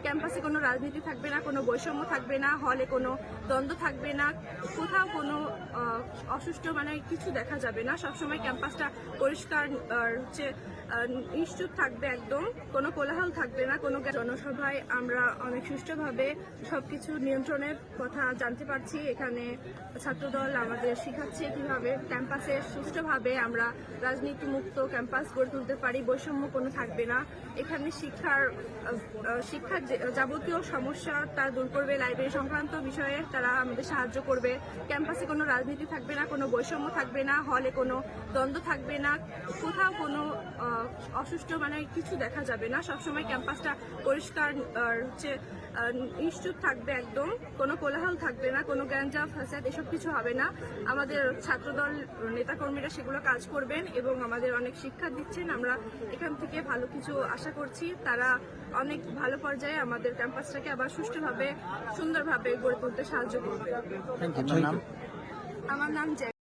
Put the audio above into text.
ক্যাম্পাসে কোনো রাজনীতি থাকবে না, কোনো বৈষম্য থাকবে না, হলে কোনো দ্বন্দ্ব থাকবে না, কোথাও কোনো অসুষ্ঠ কিছু দেখা যাবে না। সবসময় ক্যাম্পাসটা পরিষ্কার নিশ্চুপ থাকবে, একদম কোনো কোলাহল থাকবে না। কোনো জনসভায় আমরা অনেক সুষ্ঠুভাবে সবকিছু নিয়ন্ত্রণের কথা জানতে পারছি। এখানে ছাত্রদল আমাদের শিখাচ্ছে কিভাবে ক্যাম্পাসে সুষ্ঠুভাবে আমরা রাজনীতি মুক্ত ক্যাম্পাস গড়ে তুলতে পারি, বৈষম্য কোনো থাকবে না। এখানে শিক্ষার যাবতীয় সমস্যা তারা দূর করবে, লাইব্রেরি সংক্রান্ত বিষয়ে তারা আমাদের সাহায্য করবে। ক্যাম্পাসে কোনো রাজনীতি থাকবে না, কোনো বৈষম্য থাকবে না, হলে কোনো দ্বন্দ্ব থাকবে না, কোথাও কোনো অসুষ্ঠ কিছু দেখা যাবে না। সবসময় ক্যাম্পাসটা পরিষ্কার নিশ্চুপ থাকবে, একদম কোনো কোলাহল থাকবে না, কোনো গ্যাঞ্জাম ফাসাদ এসব কিছু হবে না। আমাদের ছাত্রদল নেতাকর্মীরা সেগুলো কাজ করবেন এবং আমাদের অনেক শিক্ষা দিচ্ছেন। আমরা এখান থেকে ভালো কিছু আশা করছি। তারা অনেক ভালো পর্যায়ে আমাদের ক্যাম্পাসটাকে আবার সুষ্ঠুভাবে সুন্দরভাবে গড়ে তুলতে সাহায্য করবে। আমার নাম আমার নাম